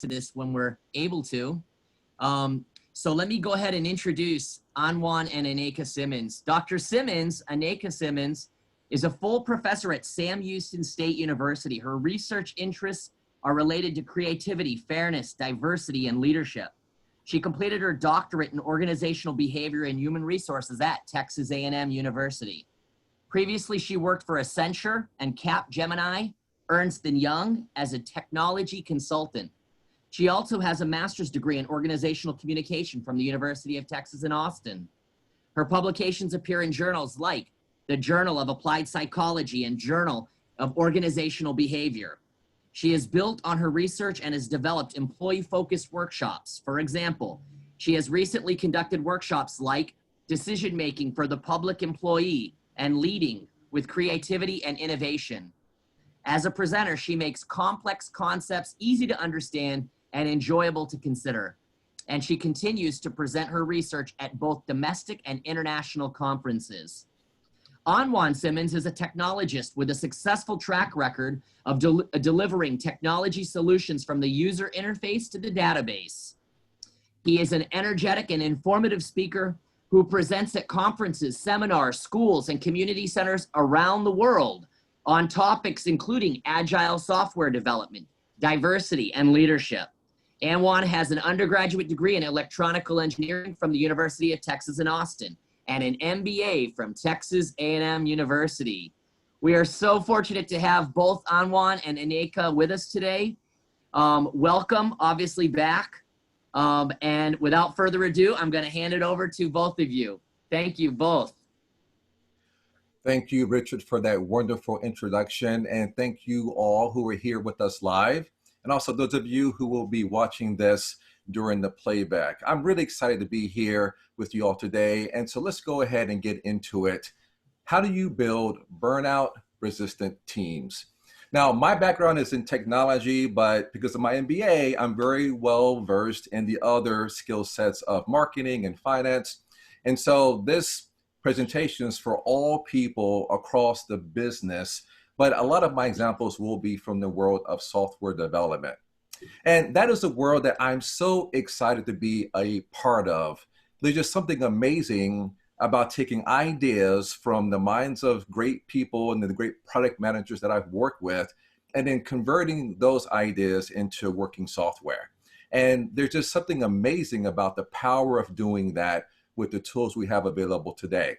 to this when we're able to. So let me go ahead and introduce Anjuan and Aneika Simmons. Dr. Simmons, Aneika Simmons, is a full professor at Sam Houston State University. Her research interests are related to creativity, fairness, diversity, and leadership. She completed her doctorate in organizational behavior and human resources at Texas A&M University. Previously, she worked for Accenture and Capgemini, Ernst & Young as a technology consultant. She also has a master's degree in organizational communication from the University of Texas in Austin. Her publications appear in journals like the Journal of Applied Psychology and Journal of Organizational Behavior. She has built on her research and has developed employee-focused workshops. For example, she has recently conducted workshops like decision-making for the public employee and leading with creativity and innovation. As a presenter, she makes complex concepts easy to understand and enjoyable to consider. And she continues to present her research at both domestic and international conferences. Anjuan Simmons is a technologist with a successful track record of delivering technology solutions from the user interface to the database. He is an energetic and informative speaker who presents at conferences, seminars, schools, and community centers around the world on topics including agile software development, diversity, and leadership. Anjuan has an undergraduate degree in electronical engineering from the University of Texas in Austin and an MBA from Texas A&M University. We are so fortunate to have both Anjuan and Aneika with us today. Welcome, obviously, back. And without further ado, I'm going to hand it over to both of you. Thank you both. Thank you, Richard, for that wonderful introduction. And thank you all who are here with us live. And also those of you who will be watching this during the playback. I'm really excited to be here with you all today. And so let's go ahead and get into it. How do you build burnout-resistant teams? Now, my background is in technology, but because of my MBA, I'm very well versed in the other skill sets of marketing and finance. And so this presentation is for all people across the business, but a lot of my examples will be from the world of software development. And that is a world that I'm so excited to be a part of. There's just something amazing about taking ideas from the minds of great people and the great product managers that I've worked with, and then converting those ideas into working software. And there's just something amazing about the power of doing that with the tools we have available today.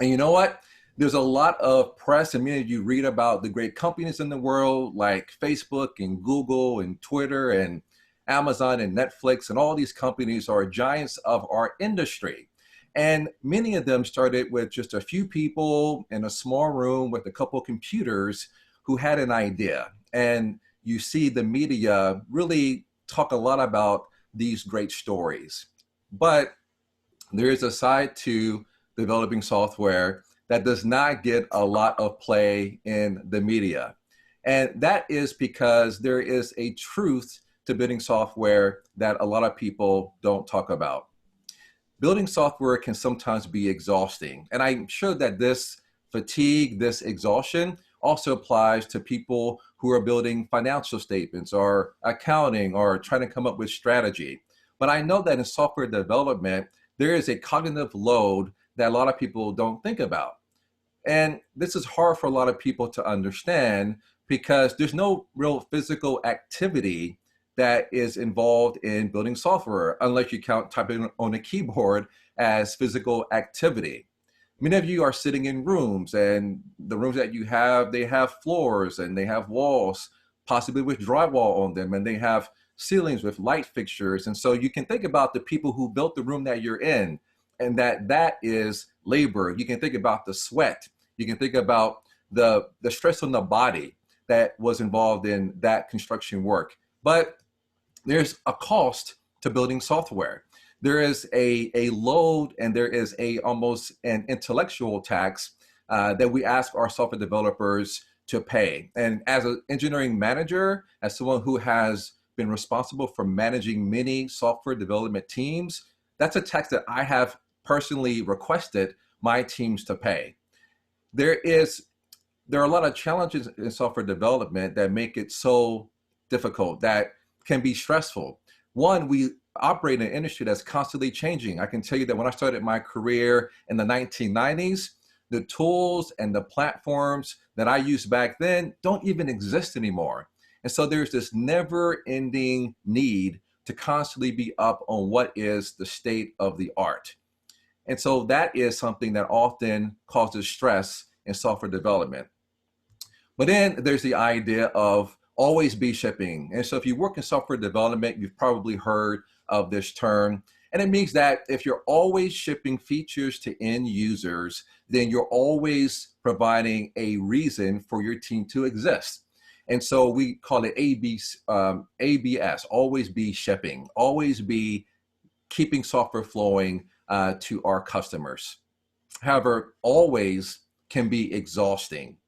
And you know what? There's a lot of press, and many of you read about the great companies in the world like Facebook and Google and Twitter and Amazon and Netflix, and all these companies are giants of our industry. And many of them started with just a few people in a small room with a couple of computers who had an idea. And you see the media really talk a lot about these great stories. But there is a side to developing software that does not get a lot of play in the media. And that is because there is a truth to building software that a lot of people don't talk about. Building software can sometimes be exhausting. And I'm sure that this fatigue, this exhaustion also applies to people who are building financial statements or accounting or trying to come up with strategy. But I know that in software development, there is a cognitive load that a lot of people don't think about. And this is hard for a lot of people to understand because there's no real physical activity that is involved in building software, unless you count typing on a keyboard as physical activity. Many of you are sitting in rooms, and the rooms that you have, they have floors and they have walls, possibly with drywall on them, and they have ceilings with light fixtures. And so you can think about the people who built the room that you're in, and that is labor. You can think about the sweat. You can think about the stress on the body that was involved in that construction work. But there's a cost to building software. There is a load, and there is almost an intellectual tax that we ask our software developers to pay. And as an engineering manager, as someone who has been responsible for managing many software development teams, that's a tax that I have personally requested my teams to pay. There are a lot of challenges in software development that make it so difficult, that can be stressful. One, we operate in an industry that's constantly changing. I can tell you that when I started my career in the 1990s, the tools and the platforms that I used back then don't even exist anymore. And so there's this never ending need to constantly be up on what is the state of the art. And so that is something that often causes stress in software development. But then there's the idea of always be shipping. And so if you work in software development, you've probably heard of this term. And it means that if you're always shipping features to end users, then you're always providing a reason for your team to exist. And so we call it ABS, always be shipping, always be keeping software flowing to our customers. However, always can be exhausting.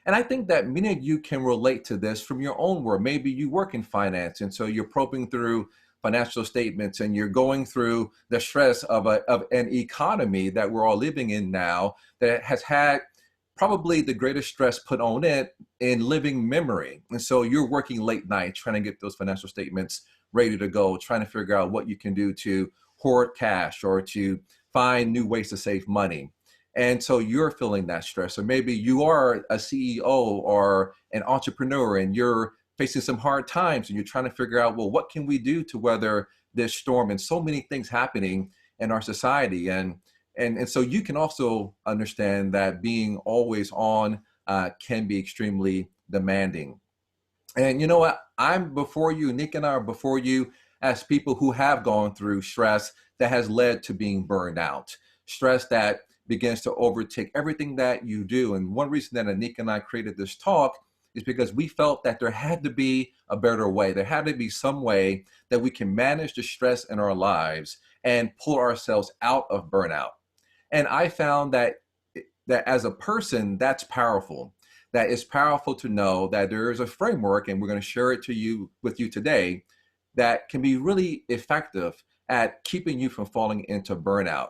And I think that many of you can relate to this from your own work. Maybe you work in finance, and so you're probing through financial statements and you're going through the stress of an economy that we're all living in now that has had probably the greatest stress put on it in living memory. And so you're working late night trying to get those financial statements ready to go, trying to figure out what you can do to hoard cash or to find new ways to save money. And so you're feeling that stress. Or maybe you are a CEO or an entrepreneur and you're facing some hard times and you're trying to figure out, well, what can we do to weather this storm? And so many things happening in our society. And so you can also understand that being always on can be extremely demanding. And you know what? I'm before you, Nick and I are before you as people who have gone through stress that has led to being burned out. Stress that begins to overtake everything that you do. And one reason that Aneika and I created this talk is because we felt that there had to be a better way. There had to be some way that we can manage the stress in our lives and pull ourselves out of burnout. And I found that as a person, that's powerful. That it's powerful to know that there is a framework, and we're going to share it with you today, that can be really effective at keeping you from falling into burnout.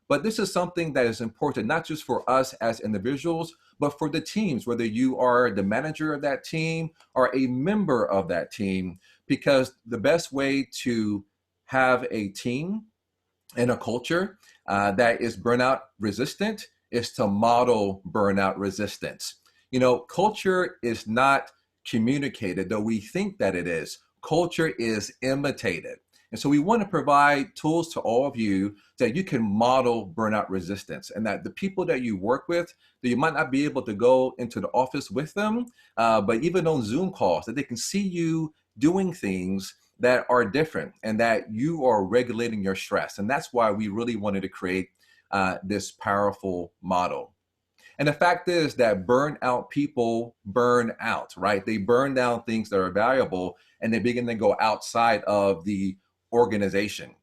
But this is something that is important, not just for us as individuals, but for the teams, whether you are the manager of that team or a member of that team, because the best way to have a team and a culture that is burnout resistant is to model burnout resistance. You know, culture is not communicated, though we think that it is. Culture is imitated. And so we want to provide tools to all of you that you can model burnout resistance, and that the people that you work with, that you might not be able to go into the office with them, but even on Zoom calls, that they can see you doing things that are different and that you are regulating your stress. And that's why we really wanted to create this powerful model. And the fact is that burnout people burn out, right? They burn down things that are valuable and they begin to go outside of the organization.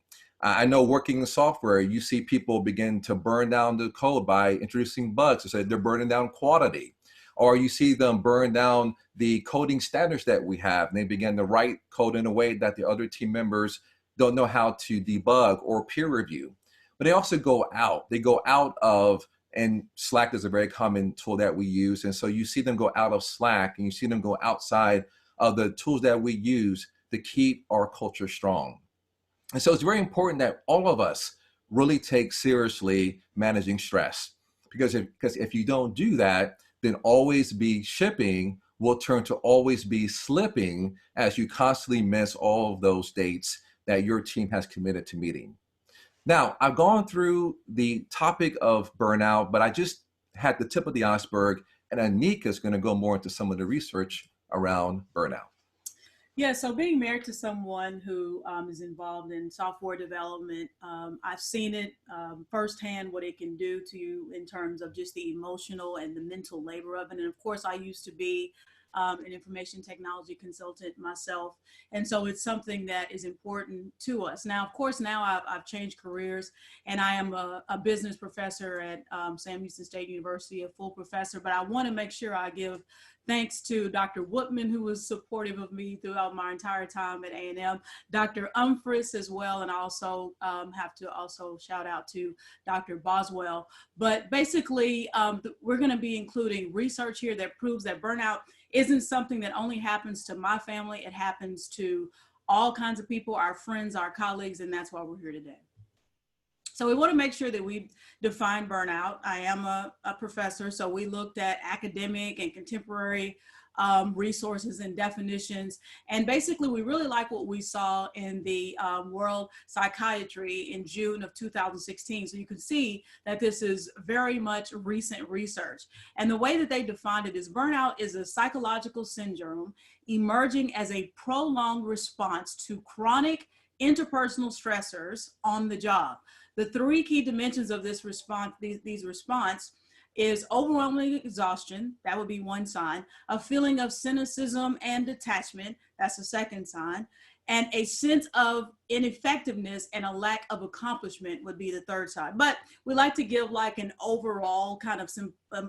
I know working in software, you see people begin to burn down the code by introducing bugs. So they're burning down quality. Or you see them burn down the coding standards that we have, and they begin to write code in a way that the other team members don't know how to debug or peer review. But they also go out. They go out of, and Slack is a very common tool that we use. And so you see them go out of Slack and you see them go outside of the tools that we use to keep our culture strong. And so it's very important that all of us really take seriously managing stress, because if you don't do that, then always be shipping will turn to always be slipping as you constantly miss all of those dates that your team has committed to meeting. Now, I've gone through the topic of burnout, but I just had the tip of the iceberg, and Aneika is going to go more into some of the research around burnout. Yeah, so being married to someone who is involved in software development, I've seen it firsthand, what it can do to you in terms of just the emotional and the mental labor of it. And of course, I used to be an information technology consultant myself. And so it's something that is important to us. Now, of course, now I've changed careers, and I am a business professor at Sam Houston State University, a full professor, but I want to make sure I give thanks to Dr. Woodman, who was supportive of me throughout my entire time at A&M, Dr. Umphris as well, and I also have to also shout out to Dr. Boswell. But basically, we're going to be including research here that proves that burnout isn't something that only happens to my family. It happens to all kinds of people, our friends, our colleagues, and that's why we're here today. So we want to make sure that we define burnout. I am a professor, so we looked at academic and contemporary resources and definitions. And basically, we really like what we saw in the World Psychiatry in June of 2016. So you can see that this is very much recent research. And the way that they defined it is burnout is a psychological syndrome emerging as a prolonged response to chronic interpersonal stressors on the job. The three key dimensions of this response, these response, is overwhelming exhaustion. That would be one sign. A feeling of cynicism and detachment. That's the second sign. And a sense of ineffectiveness and a lack of accomplishment would be the third sign. But we like to give like an overall kind of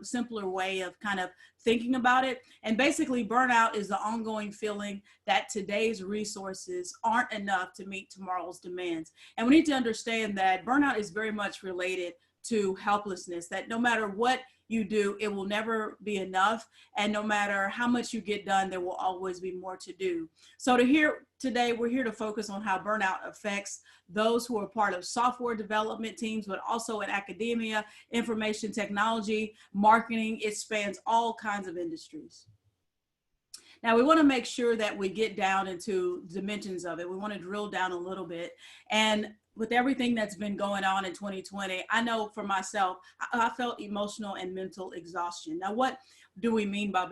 simpler way of kind of thinking about it. And basically burnout is the ongoing feeling that today's resources aren't enough to meet tomorrow's demands. And we need to understand that burnout is very much related to helplessness, that no matter what you do, it will never be enough. And no matter how much you get done, there will always be more to do. So today, we're here to focus on how burnout affects those who are part of software development teams, but also in academia, information technology, marketing. It spans all kinds of industries. Now, we want to make sure that we get down into dimensions of it. We want to drill down a little bit. And with everything that's been going on in 2020, I know for myself, I felt emotional and mental exhaustion. Now, what do we mean by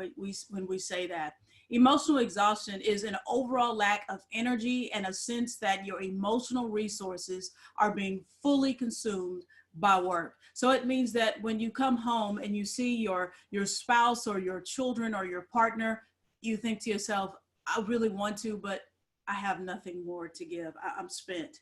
when we say that? Emotional exhaustion is an overall lack of energy and a sense that your emotional resources are being fully consumed by work. So it means that when you come home and you see your spouse or your children or your partner, you think to yourself, I really want to, but I have nothing more to give. I'm spent.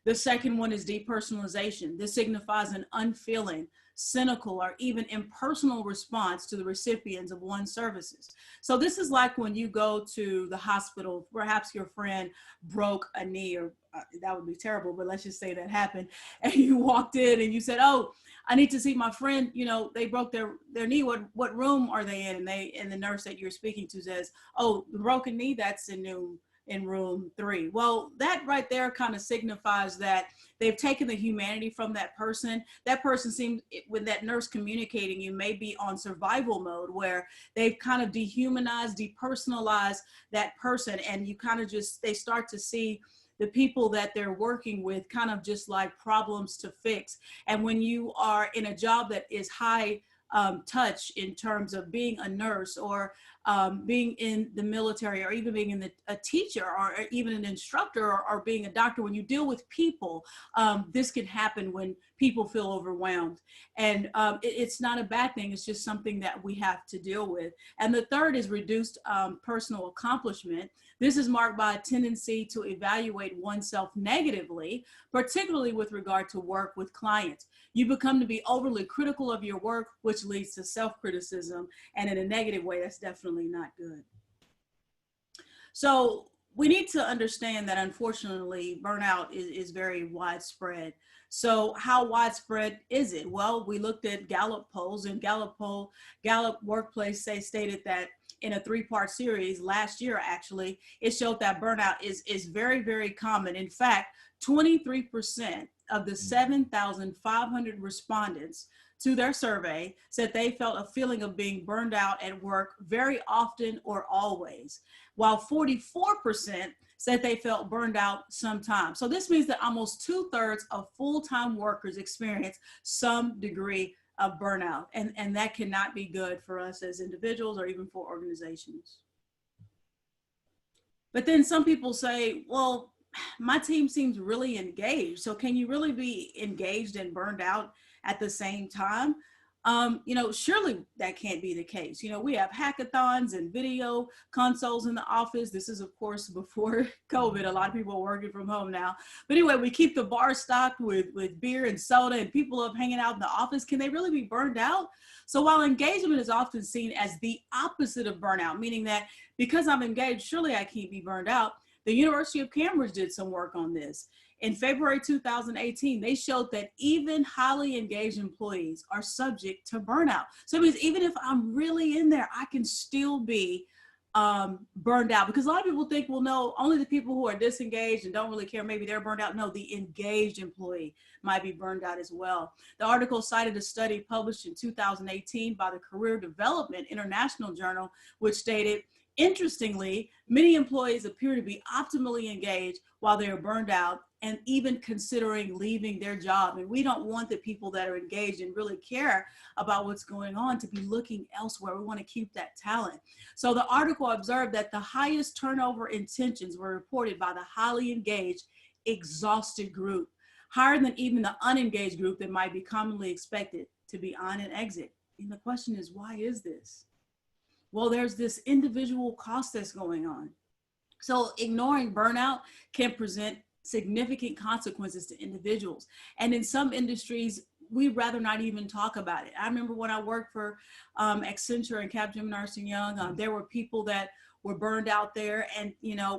The second one is depersonalization. This signifies an unfeeling, cynical, or even impersonal response to the recipients of one's services. So this is like when you go to the hospital, perhaps your friend broke a knee, or that would be terrible, but let's just say that happened. And you walked in and you said, oh, I need to see my friend, you know, they broke their knee. What room are they in? And the nurse that you're speaking to says, oh, the broken knee, that's in room 3. Well, that right there kind of signifies that they've taken the humanity from that person. That person seems, with that nurse communicating, you may be on survival mode where they've kind of dehumanized, depersonalized that person. And you kind of they start to see the people that they're working with kind of just like problems to fix. And when you are in a job that is high touch in terms of being a nurse or being in the military or even being a teacher or even an instructor or being a doctor, when you deal with people, this can happen when people feel overwhelmed. And it's not a bad thing. It's just something that we have to deal with. And the third is reduced personal accomplishment. This is marked by a tendency to evaluate oneself negatively, particularly with regard to work with clients. You become to be overly critical of your work, which leads to self-criticism. And in a negative way, that's definitely not good. So we need to understand that unfortunately, burnout is very widespread. So how widespread is it? Well, we looked at Gallup polls, and Gallup Workplace stated that in a 3-part series last year, actually, it showed that burnout is very, very common. In fact, 23% of the 7,500 respondents to their survey said they felt a feeling of being burned out at work very often or always, while 44% said they felt burned out sometimes. So this means that almost 2/3 of full-time workers experience some degree of burnout, and that cannot be good for us as individuals or even for organizations. But then some people say, well, my team seems really engaged. So can you really be engaged and burned out at the same time? Surely that can't be the case. We have hackathons and video consoles in the office. This is, of course, before COVID. A lot of people are working from home now. But anyway, we keep the bar stocked with beer and soda, and people are hanging out in the office. Can they really be burned out? So while engagement is often seen as the opposite of burnout, meaning that because I'm engaged, surely I can't be burned out, the University of Cambridge did some work on this. In February 2018, they showed that even highly engaged employees are subject to burnout. So it means even if I'm really in there, I can still be burned out, because a lot of people think, well, no, only the people who are disengaged and don't really care, maybe they're burned out. No, the engaged employee might be burned out as well. The article cited a study published in 2018 by the Career Development International Journal, which stated, interestingly, many employees appear to be optimally engaged while they are burned out and even considering leaving their job. And we don't want the people that are engaged and really care about what's going on to be looking elsewhere. We want to keep that talent. So the article observed that the highest turnover intentions were reported by the highly engaged, exhausted group, higher than even the unengaged group that might be commonly expected to be on and exit. And the question is, why is this? Well, there's this individual cost that's going on. So ignoring burnout can present significant consequences to individuals. And in some industries, we'd rather not even talk about it. I remember when I worked for Accenture and Capgemini Ernst & Young, there were people that were burned out there, and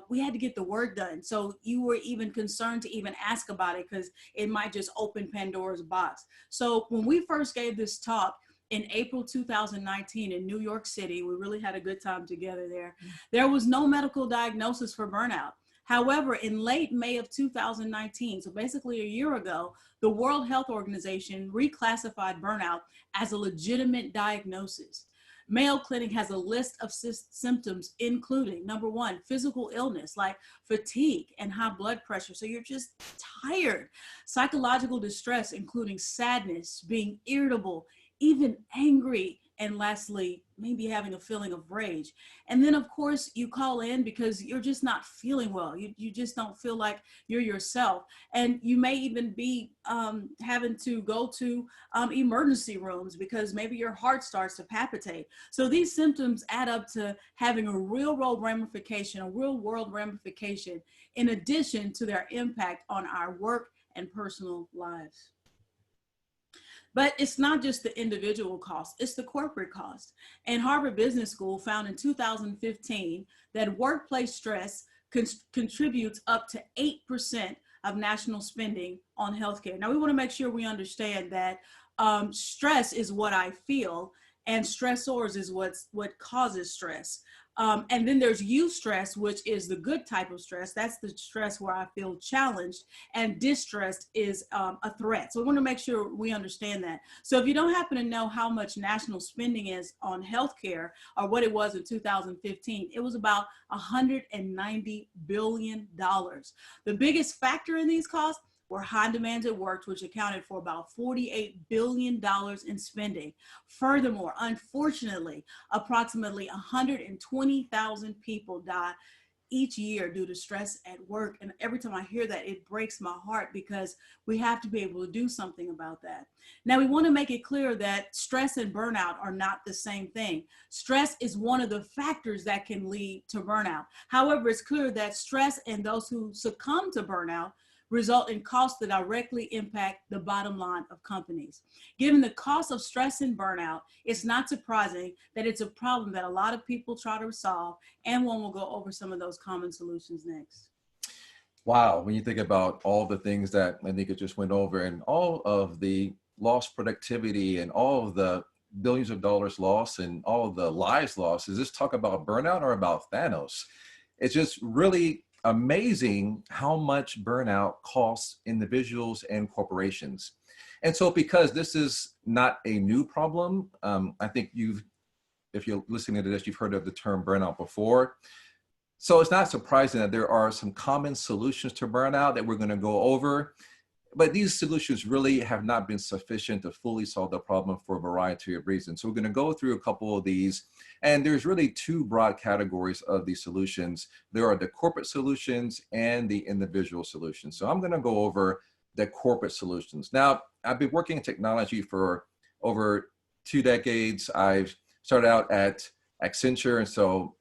we had to get the work done. So you were even concerned to even ask about it because it might just open Pandora's box. So when we first gave this talk in April 2019 in New York City, we really had a good time together there. There was no medical diagnosis for burnout. However, in late May of 2019, so basically a year ago, the World Health Organization reclassified burnout as a legitimate diagnosis. Mayo Clinic has a list of symptoms, including, number one, physical illness like fatigue and high blood pressure. So you're just tired. Psychological distress, including sadness, being irritable, even angry, and lastly, maybe having a feeling of rage. And then of course you call in because you're just not feeling well. You just don't feel like you're yourself. And you may even be having to go to emergency rooms because maybe your heart starts to palpitate. So these symptoms add up to having a real world ramification in addition to their impact on our work and personal lives. But it's not just the individual cost, it's the corporate cost. And Harvard Business School found in 2015 that workplace stress contributes up to 8% of national spending on healthcare. Now we want to make sure we understand that stress is what I feel, and stressors is what causes stress. And then there's eustress, which is the good type of stress. That's the stress where I feel challenged, and distressed is a threat. So we want to make sure we understand that. So if you don't happen to know how much national spending is on healthcare or what it was in 2015, it was about $190 billion. The biggest factor in these costs were high demands at work, which accounted for about $48 billion in spending. Furthermore, unfortunately, approximately 120,000 people die each year due to stress at work. And every time I hear that, it breaks my heart because we have to be able to do something about that. Now, we want to make it clear that stress and burnout are not the same thing. Stress is one of the factors that can lead to burnout. However, it's clear that stress and those who succumb to burnout result in costs that directly impact the bottom line of companies. Given the cost of stress and burnout, it's not surprising that it's a problem that a lot of people try to solve, and one will go over some of those common solutions next. Wow, when you think about all the things that Aneika just went over and all of the lost productivity and all of the billions of dollars lost and all of the lives lost, is this talk about burnout or about Thanos? It's just really amazing how much burnout costs individuals and corporations. And so because this is not a new problem, I think if you're listening to this, you've heard of the term burnout before. So it's not surprising that there are some common solutions to burnout that we're going to go over. But these solutions really have not been sufficient to fully solve the problem for a variety of reasons. So we're going to go through a couple of these. And there's really two broad categories of these solutions. There are the corporate solutions and the individual solutions. So I'm going to go over the corporate solutions. Now, I've been working in technology for over 2 decades. I've started out at Accenture, and so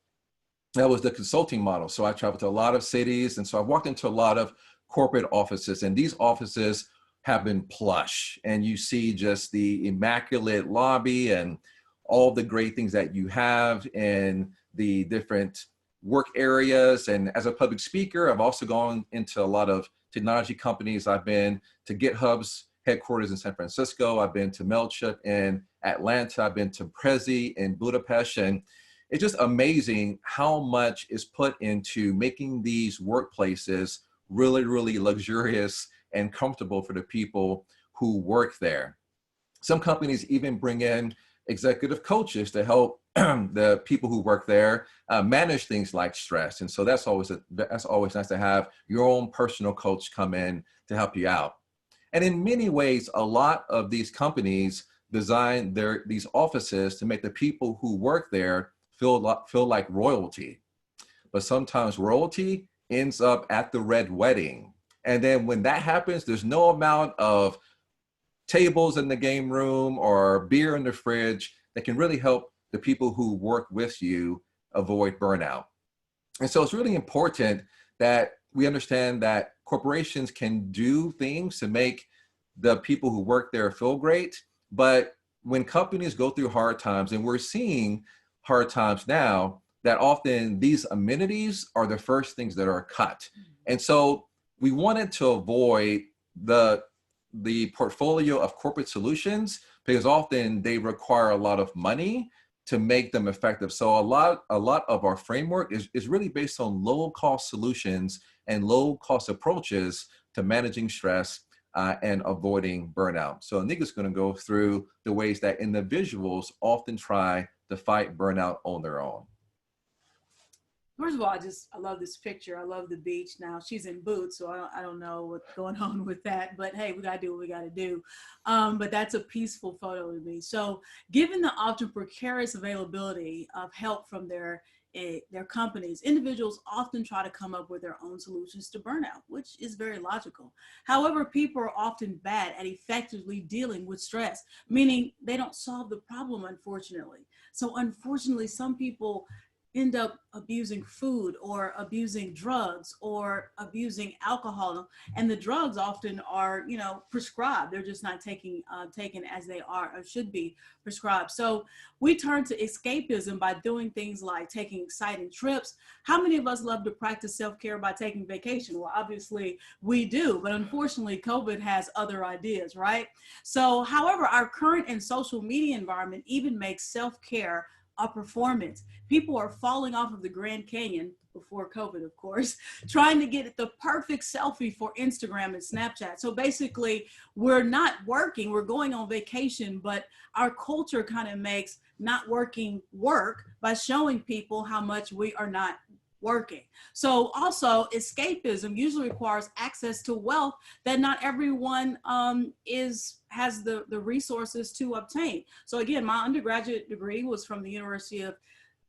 that was the consulting model. So I traveled to a lot of cities, and so I've walked into a lot of corporate offices, and these offices have been plush, and you see just the immaculate lobby and all the great things that you have in the different work areas. And as a public speaker, I've also gone into a lot of technology companies. I've been to GitHub's headquarters in San Francisco. I've been to Mailchimp in Atlanta. I've been to Prezi in Budapest. And it's just amazing how much is put into making these workplaces really, really luxurious and comfortable for the people who work there. Some companies even bring in executive coaches to help the people who work there manage things like stress. And so that's always nice to have your own personal coach come in to help you out. And in many ways, a lot of these companies design these offices to make the people who work there feel like royalty. But sometimes royalty ends up at the red wedding. And then when that happens, there's no amount of tables in the game room or beer in the fridge that can really help the people who work with you avoid burnout. And so it's really important that we understand that corporations can do things to make the people who work there feel great. But when companies go through hard times, and we're seeing hard times now, that often these amenities are the first things that are cut. And so we wanted to avoid the portfolio of corporate solutions because often they require a lot of money to make them effective. So a lot of our framework is really based on low cost solutions and low cost approaches to managing stress and avoiding burnout. So Aneika's going to go through the ways that individuals often try to fight burnout on their own. First of all, I love this picture. I love the beach. Now she's in boots, so I don't know what's going on with that, but hey, we gotta do what we gotta do. But that's a peaceful photo to me. So given the often precarious availability of help from their companies, individuals often try to come up with their own solutions to burnout, which is very logical. However, people are often bad at effectively dealing with stress, meaning they don't solve the problem, unfortunately. So unfortunately, some people end up abusing food or abusing drugs or abusing alcohol, and the drugs often are, prescribed. They're just not taken as they are or should be prescribed. So we turn to escapism by doing things like taking exciting trips. How many of us love to practice self-care by taking vacation? Well, obviously we do, but unfortunately COVID has other ideas, right? So however, our current and social media environment even makes self-care a performance. People are falling off of the Grand Canyon, before COVID, of course, trying to get the perfect selfie for Instagram and Snapchat. So basically, we're not working, we're going on vacation, but our culture kind of makes not working work by showing people how much we are not working. So also escapism usually requires access to wealth that not everyone has the resources to obtain. So again, my undergraduate degree was from the University of,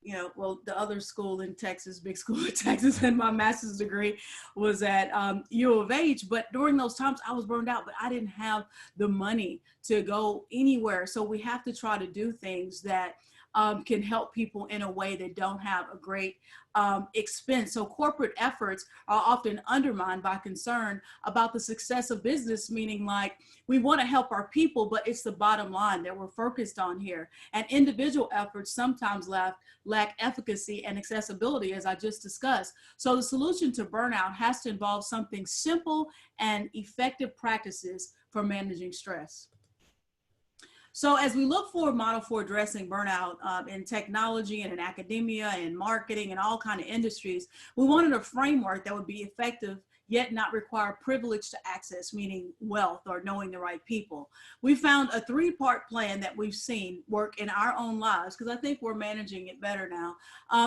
the other school in Texas, big school in Texas, and my master's degree was at U of H. But during those times I was burned out, but I didn't have the money to go anywhere. So we have to try to do things that can help people in a way that don't have a great expense. So corporate efforts are often undermined by concern about the success of business, meaning like we want to help our people, but it's the bottom line that we're focused on here. And individual efforts sometimes lack efficacy and accessibility, as I just discussed. So the solution to burnout has to involve something simple and effective practices for managing stress. So as we look for a model for addressing burnout in technology and in academia and marketing and all kinds of industries, we wanted a framework that would be effective yet not require privilege to access, meaning wealth or knowing the right people. We found a 3-part plan that we've seen work in our own lives, because I think we're managing it better now,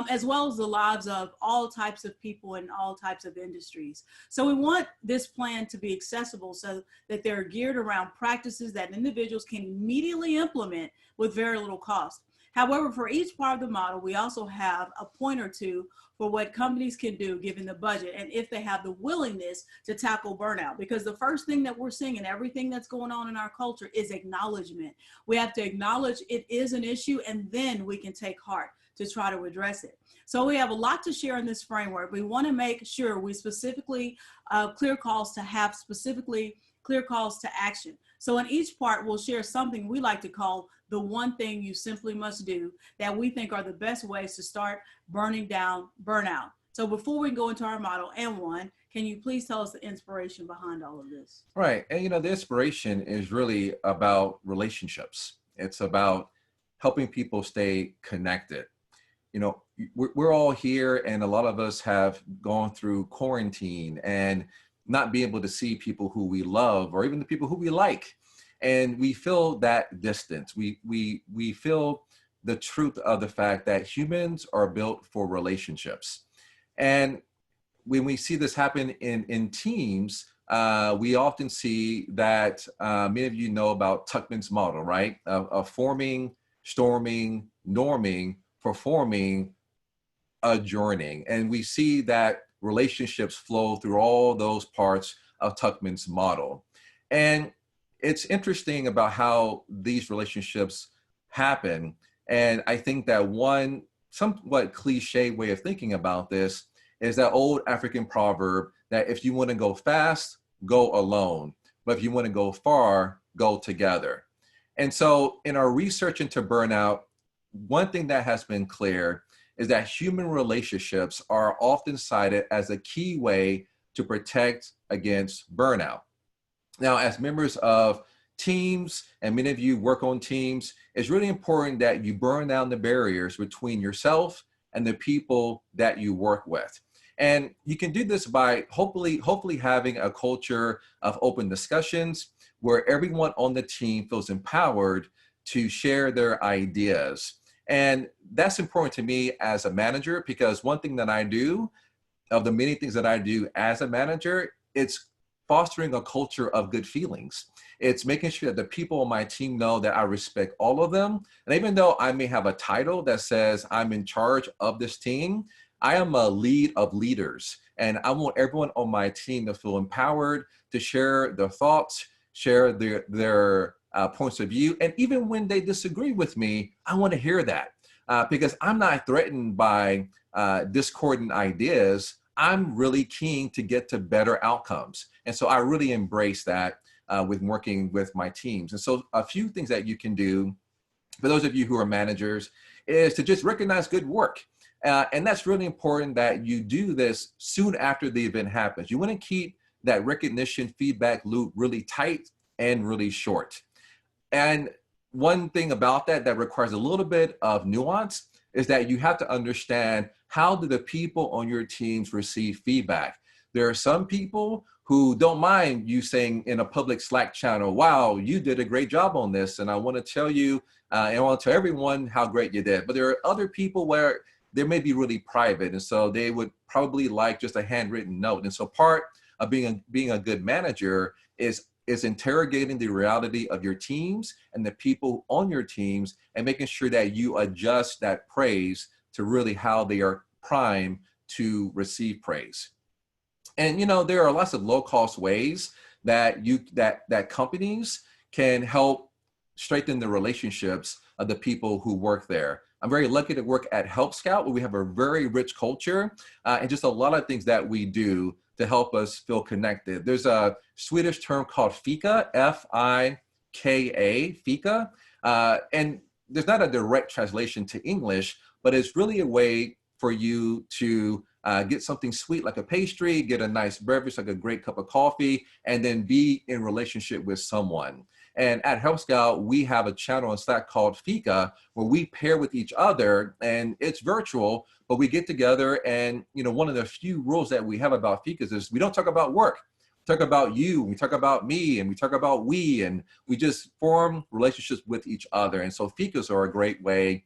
as well as the lives of all types of people in all types of industries. So we want this plan to be accessible so that they're geared around practices that individuals can immediately implement with very little cost. However, for each part of the model, we also have a point or two for what companies can do given the budget and if they have the willingness to tackle burnout. Because the first thing that we're seeing in everything that's going on in our culture is acknowledgement. We have to acknowledge it is an issue, and then we can take heart to try to address it. So we have a lot to share in this framework. We want to make sure we specifically clear calls to action. So in each part, we'll share something we like to call the one thing you simply must do that we think are the best ways to start burning down burnout. So before we go into our model, Anjuan, can you please tell us the inspiration behind all of this? Right. And the inspiration is really about relationships. It's about helping people stay connected. we're all here, and a lot of us have gone through quarantine and not being able to see people who we love or even the people who we like. And we feel that distance. We feel the truth of the fact that humans are built for relationships. And when we see this happen in teams, we often see that many of you know about Tuckman's model, right? Of forming, storming, norming, performing, adjourning. And we see that relationships flow through all those parts of Tuckman's model. And it's interesting about how these relationships happen. And I think that one somewhat cliche way of thinking about this is that old African proverb that if you want to go fast, go alone. But if you want to go far, go together. And so in our research into burnout, one thing that has been clear is that human relationships are often cited as a key way to protect against burnout. Now, as members of teams, and many of you work on teams, it's really important that you burn down the barriers between yourself and the people that you work with. And you can do this by hopefully having a culture of open discussions where everyone on the team feels empowered to share their ideas. And that's important to me as a manager, because one thing that I do, of the many things that I do as a manager, it's fostering a culture of good feelings. It's making sure that the people on my team know that I respect all of them. And even though I may have a title that says I'm in charge of this team, I am a lead of leaders. And I want everyone on my team to feel empowered to share their thoughts, share their points of view. And even when they disagree with me, I want to hear that because I'm not threatened by discordant ideas. I'm really keen to get to better outcomes. And so I really embrace that with working with my teams. And so a few things that you can do for those of you who are managers is to just recognize good work. And that's really important that you do this soon after the event happens. You want to keep that recognition feedback loop really tight and really short. And one thing about that requires a little bit of nuance is that you have to understand, how do the people on your teams receive feedback? There are some people who don't mind you saying in a public Slack channel, wow, you did a great job on this. And I want to tell you, and I want to tell everyone how great you did. But there are other people where they may be really private. And so they would probably like just a handwritten note. And so part of being a good manager is interrogating the reality of your teams and the people on your teams and making sure that you adjust that praise to really how they are primed to receive praise. And there are lots of low-cost ways that that companies can help strengthen the relationships of the people who work there. I'm very lucky to work at Help Scout, where we have a very rich culture and just a lot of things that we do to help us feel connected. There's a Swedish term called fika, F-I-K-A, fika. And there's not a direct translation to English, but it's really a way for you to get something sweet like a pastry, get a nice beverage like a great cup of coffee, and then be in relationship with someone. And at Help Scout, we have a channel on Slack called Fika, where we pair with each other, and it's virtual, but we get together. And one of the few rules that we have about Fikas is we don't talk about work. We talk about you, we talk about me, and we talk about we, and we just form relationships with each other. And so Fikas are a great way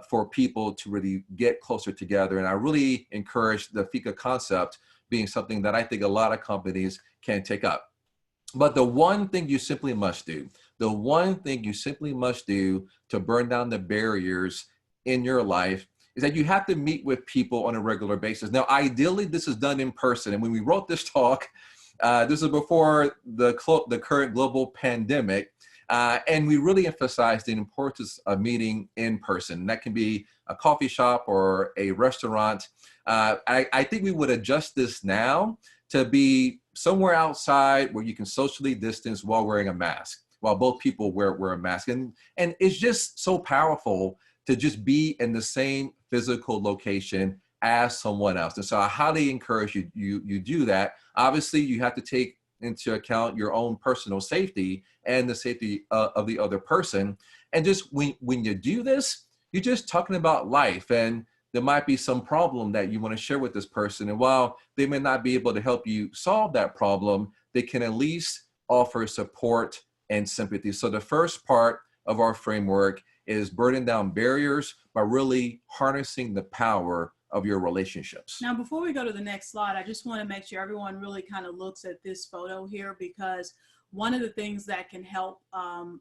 for people to really get closer together. And I really encourage the Fika concept being something that I think a lot of companies can take up. But the one thing you simply must do, to burn down the barriers in your life is that you have to meet with people on a regular basis. Now, ideally, this is done in person. And when we wrote this talk, this is before the current global pandemic. And we really emphasized the importance of meeting in person. That can be a coffee shop or a restaurant. I think we would adjust this now to be somewhere outside where you can socially distance while wearing a mask, while both people wear a mask. And it's just so powerful to just be in the same physical location as someone else. And so I highly encourage you do that. Obviously, you have to take into account your own personal safety and the safety of the other person. And just when you do this, you're just talking about life, and there might be some problem that you want to share with this person. And while they may not be able to help you solve that problem, they can at least offer support and sympathy. So the first part of our framework is burning down barriers by really harnessing the power of your relationships. Now, before we go to the next slide, I just want to make sure everyone really kind of looks at this photo here, because one of the things that can help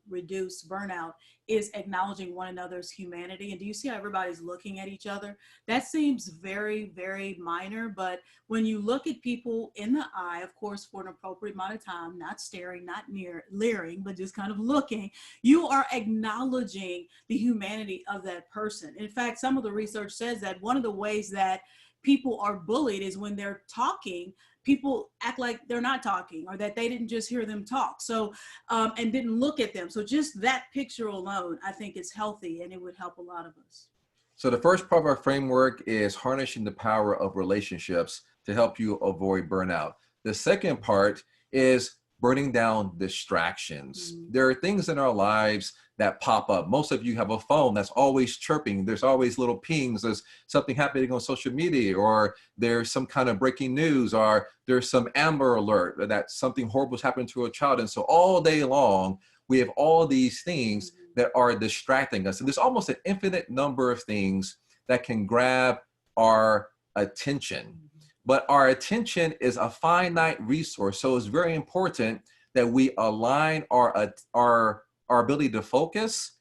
reduce burnout is acknowledging one another's humanity. And do you see how everybody's looking at each other? That seems very, very minor, but when you look at people in the eye, of course, for an appropriate amount of time, not staring, not leering, but just kind of looking, you are acknowledging the humanity of that person. In fact, some of the research says that one of the ways that people are bullied is when they're talking, people act like they're not talking, or that they didn't just hear them talk. So, and didn't look at them. So just that picture alone, I think is healthy, and it would help a lot of us. So the first part of our framework is harnessing the power of relationships to help you avoid burnout. The second part is burning down distractions. Mm-hmm. There are things in our lives that pop up. Most of you have a phone that's always chirping. There's always little pings. There's something happening on social media, or there's some kind of breaking news, or there's some Amber Alert that something horrible has happened to a child. And so all day long, we have all these things that are distracting us. And there's almost an infinite number of things that can grab our attention. But our attention is a finite resource. So it's very important that we align our ability to focus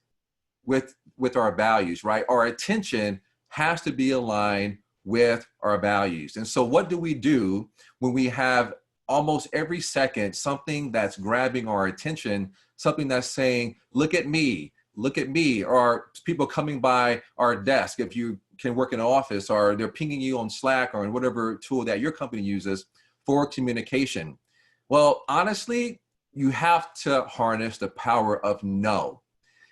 with our values, right? Our attention has to be aligned with our values. And so what do we do when we have almost every second something that's grabbing our attention, something that's saying, look at me, or people coming by our desk, if you can work in an office, or they're pinging you on Slack or in whatever tool that your company uses for communication. Well, honestly, you have to harness the power of no.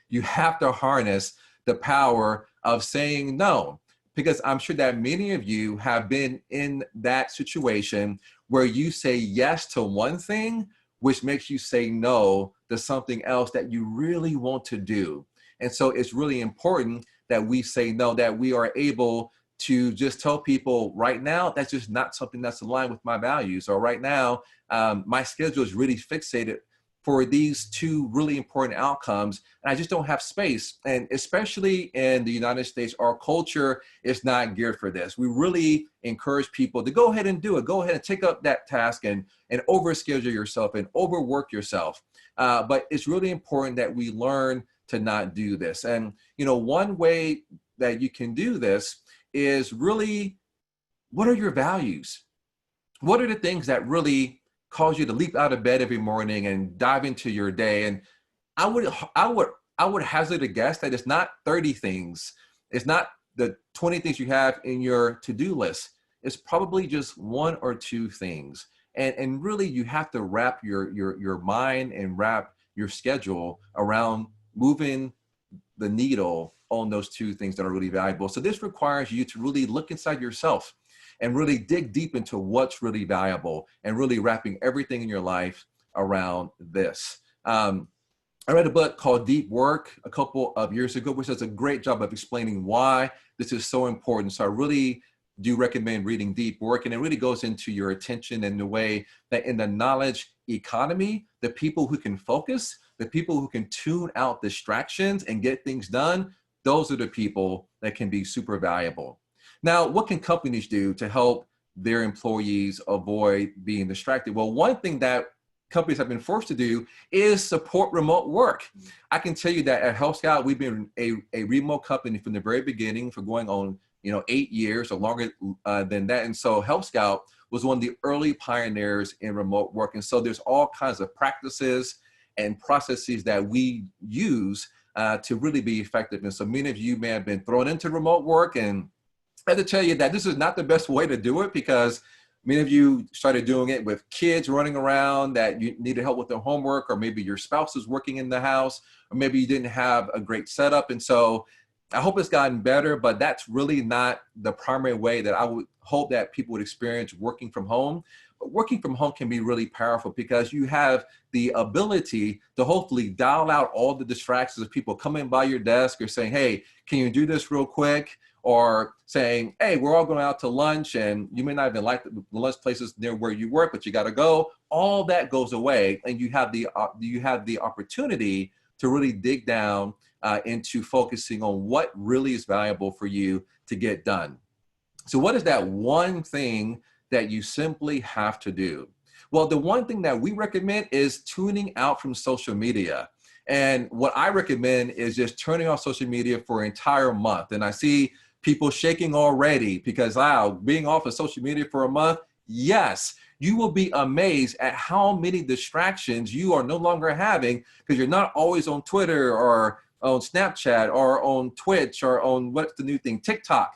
You have to harness the power of saying no, because I'm sure that many of you have been in that situation where you say yes to one thing, which makes you say no to something else that you really want to do. And so it's really important that we say no, that we are able to just tell people right now, that's just not something that's aligned with my values. Or right now, my schedule is really fixated for these two really important outcomes, and I just don't have space. And especially in the United States, our culture is not geared for this. We really encourage people to go ahead and do it. Go ahead and take up that task and overschedule yourself and overwork yourself. But it's really important that we learn to not do this. And one way that you can do this is really, what are your values? What are the things that really cause you to leap out of bed every morning and dive into your day? And I would hazard a guess that it's not 30 things. It's not the 20 things you have in your to-do list. It's probably just one or two things. And really you have to wrap your mind and wrap your schedule around moving the needle on those two things that are really valuable. So this requires you to really look inside yourself and really dig deep into what's really valuable, and really wrapping everything in your life around this. I read a book called Deep Work a couple of years ago, which does a great job of explaining why this is so important. So I really do recommend reading Deep Work, and it really goes into your attention in the way that in the knowledge economy, the people who can focus, the people who can tune out distractions and get things done, those are the people that can be super valuable. Now, what can companies do to help their employees avoid being distracted? Well, one thing that companies have been forced to do is support remote work. I can tell you that at Health Scout, we've been a remote company from the very beginning, for going on 8 years or longer than that. And so Health Scout was one of the early pioneers in remote work. And so there's all kinds of practices and processes that we use to really be effective. And so many of you may have been thrown into remote work, and I have to tell you that this is not the best way to do it, because many of you started doing it with kids running around that you needed help with their homework, or maybe your spouse is working in the house, or maybe you didn't have a great setup. And so I hope it's gotten better, but that's really not the primary way that I would hope that people would experience working from home. working from home can be really powerful because you have the ability to hopefully dial out all the distractions of people coming by your desk or saying, hey, can you do this real quick? Or saying, hey, we're all going out to lunch and you may not even like the lunch places near where you work, but you got to go. All that goes away, and you have the opportunity to really dig down into focusing on what really is valuable for you to get done. So what is that one thing that you simply have to do? Well, the one thing that we recommend is tuning out from social media. And what I recommend is just turning off social media for an entire month. And I see people shaking already because, wow, being off of social media for a month, yes, you will be amazed at how many distractions you are no longer having because you're not always on Twitter or on Snapchat or on Twitch or on what's the new thing, TikTok.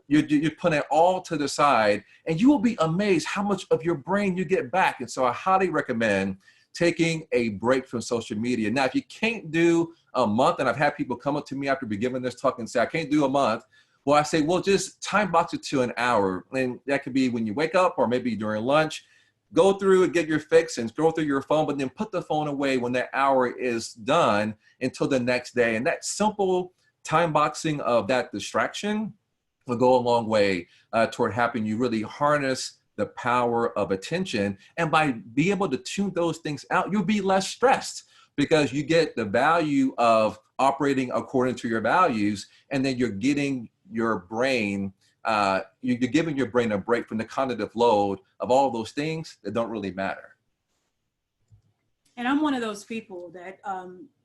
You're putting it all to the side, and you will be amazed how much of your brain you get back. And so I highly recommend taking a break from social media. Now, if you can't do a month, and I've had people come up to me after giving this talk and say, I can't do a month. Well, I say, well, just time box it to an hour. And that could be when you wake up or maybe during lunch. Go through and get your fix and scroll through your phone, but then put the phone away when that hour is done until the next day. And that simple time boxing of that distraction will go a long way toward helping you really harness the power of attention. And by being able to tune those things out, you'll be less stressed because you get the value of operating according to your values, and then you're getting your brain, you're giving your brain a break from the cognitive load of all those things that don't really matter. And I'm one of those people that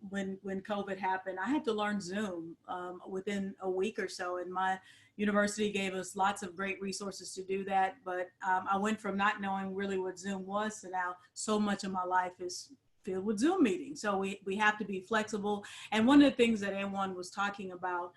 when COVID happened, I had to learn Zoom within a week or so. And my university gave us lots of great resources to do that. But I went from not knowing really what Zoom was to now so much of my life is filled with Zoom meetings. So we have to be flexible. And one of the things that Anjuan was talking about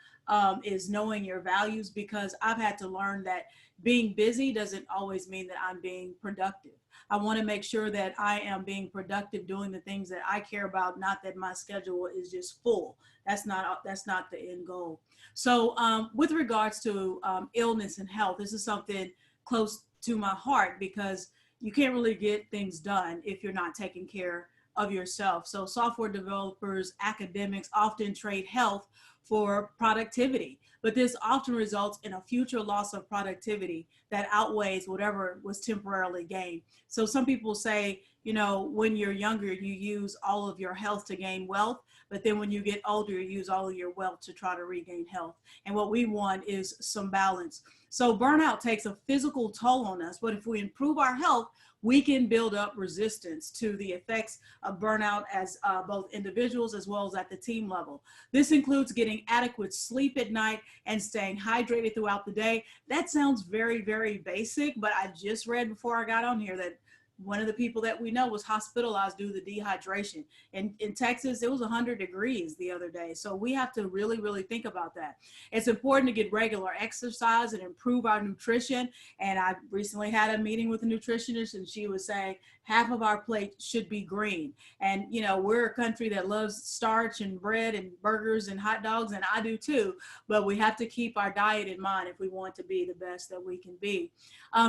is knowing your values, because I've had to learn that being busy doesn't always mean that I'm being productive. I want to make sure that I am being productive doing the things that I care about, not that my schedule is just full. That's not the end goal. So with regards to illness and health, this is something close to my heart because you can't really get things done if you're not taking care of yourself. So software developers, academics often trade health for productivity, but this often results in a future loss of productivity that outweighs whatever was temporarily gained. So some people say, you know, when you're younger, you use all of your health to gain wealth, but then when you get older, you use all of your wealth to try to regain health. And what we want is some balance. So burnout takes a physical toll on us, but if we improve our health, we can build up resistance to the effects of burnout as both individuals as well as at the team level. This includes getting adequate sleep at night and staying hydrated throughout the day. That sounds very, very basic, but I just read before I got on here that one of the people that we know was hospitalized due to dehydration. And in Texas, it was 100 degrees the other day. So we have to really, really think about that. It's important to get regular exercise and improve our nutrition. And I recently had a meeting with a nutritionist, and she was saying half of our plate should be green. And, you know, we're a country that loves starch and bread and burgers and hot dogs, and I do too. But we have to keep our diet in mind if we want to be the best that we can be.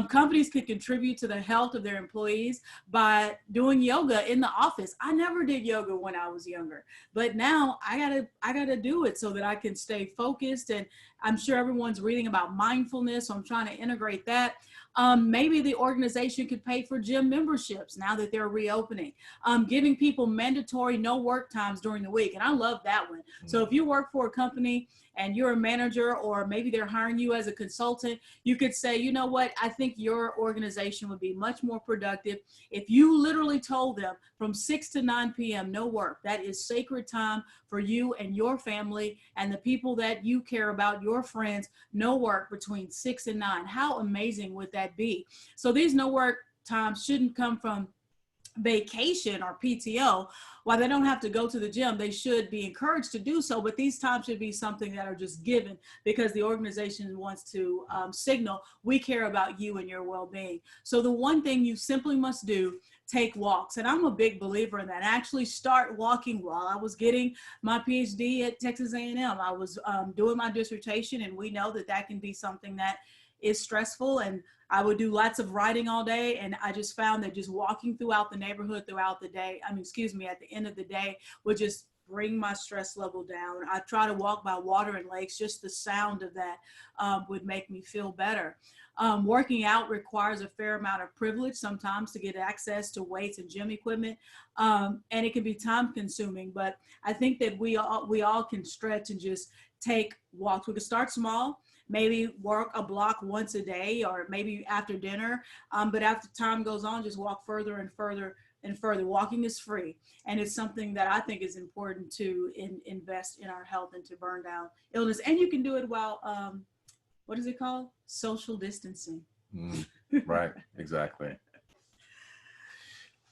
Companies can contribute to the health of their employees by doing yoga in the office. I never did yoga when I was younger, but now I gotta do it so that I can stay focused. And I'm sure everyone's reading about mindfulness, so I'm trying to integrate that. Maybe the organization could pay for gym memberships now that they're reopening, giving people mandatory no work times during the week. And I love that one. So if you work for a company and you're a manager, or maybe they're hiring you as a consultant, you could say, you know what, I think your organization would be much more productive if you literally told them from 6 to 9 p.m. no work. That is sacred time for you and your family and the people that you care about, your friends. No work between 6 and 9. How amazing would that be? So these no work times shouldn't come from vacation or PTO. While they don't have to go to the gym, they should be encouraged to do so, but these times should be something that are just given because the organization wants to signal we care about you and your well-being. So the one thing you simply must do, take walks. And I'm a big believer in that. I actually start walking while I was getting my PhD at Texas A&M. I was doing my dissertation, and we know that that can be something that is stressful. And I would do lots of writing all day. And I just found that just walking throughout the neighborhood throughout the day, at the end of the day, would just bring my stress level down. I try to walk by water and lakes. Just the sound of that would make me feel better. Working out requires a fair amount of privilege sometimes to get access to weights and gym equipment. And it can be time consuming, but I think that we all can stretch and just take walks. We can start small, maybe work a block once a day or maybe after dinner. But after time goes on, just walk further and further and further. Walking is free. And it's something that I think is important to invest in our health and to burn down illness. And you can do it while, what is it called? Social distancing. Right, exactly.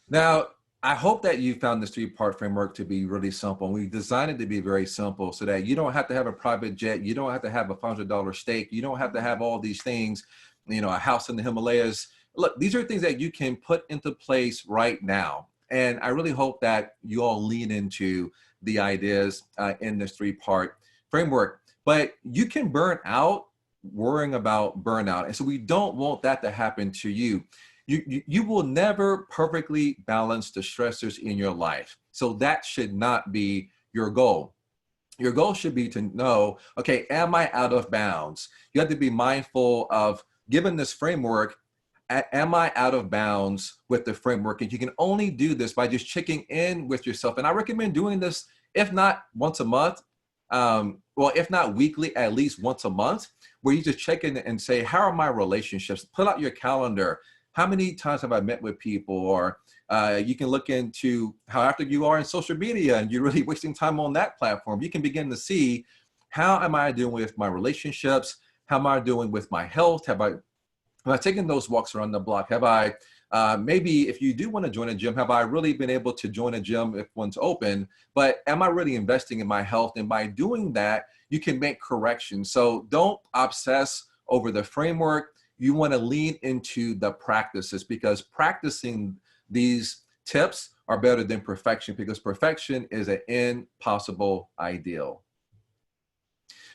Now, I hope that you found this 3-part framework to be really simple. And we designed it to be very simple so that you don't have to have a private jet. You don't have to have a $500 steak. You don't have to have all these things, a house in the Himalayas. Look, these are things that you can put into place right now. And I really hope that you all lean into the ideas in this 3-part framework. But you can burn out worrying about burnout. And so we don't want that to happen to you. You will never perfectly balance the stressors in your life. So that should not be your goal. Your goal should be to know, okay, am I out of bounds? You have to be mindful of, given this framework, am I out of bounds with the framework? And you can only do this by just checking in with yourself. And I recommend doing this, if not once a month, if not weekly, at least once a month, where you just check in and say, how are my relationships? Put out your calendar. How many times have I met with people? Or you can look into how active you are in social media and you're really wasting time on that platform. You can begin to see, how am I doing with my relationships? How am I doing with my health? Have I taken those walks around the block? Have I, maybe if you do want to join a gym, have I really been able to join a gym if one's open? But am I really investing in my health? And by doing that, you can make corrections. So don't obsess over the framework. You want to lean into the practices, because practicing these tips are better than perfection, because perfection is an impossible ideal.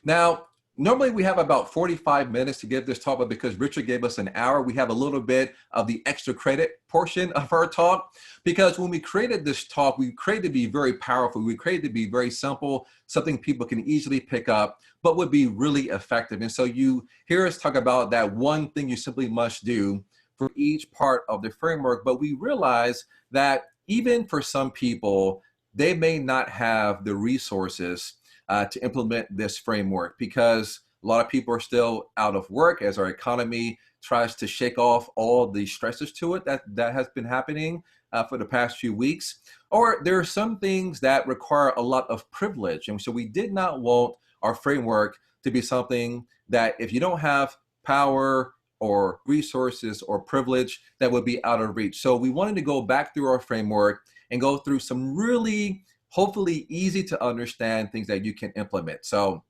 Now, normally we have about 45 minutes to give this talk, but because Richard gave us an hour, we have a little bit of the extra credit portion of our talk. Because when we created this talk, we created it to be very powerful. We created it to be very simple, something people can easily pick up, but would be really effective. And so you hear us talk about that one thing you simply must do for each part of the framework. But we realize that even for some people, they may not have the resources to implement this framework, because a lot of people are still out of work as our economy tries to shake off all the stresses to it that has been happening for the past few weeks. Or there are some things that require a lot of privilege. And so we did not want our framework to be something that, if you don't have power or resources or privilege, that would be out of reach. So we wanted to go back through our framework and go through some really, hopefully easy to understand things that you can implement. So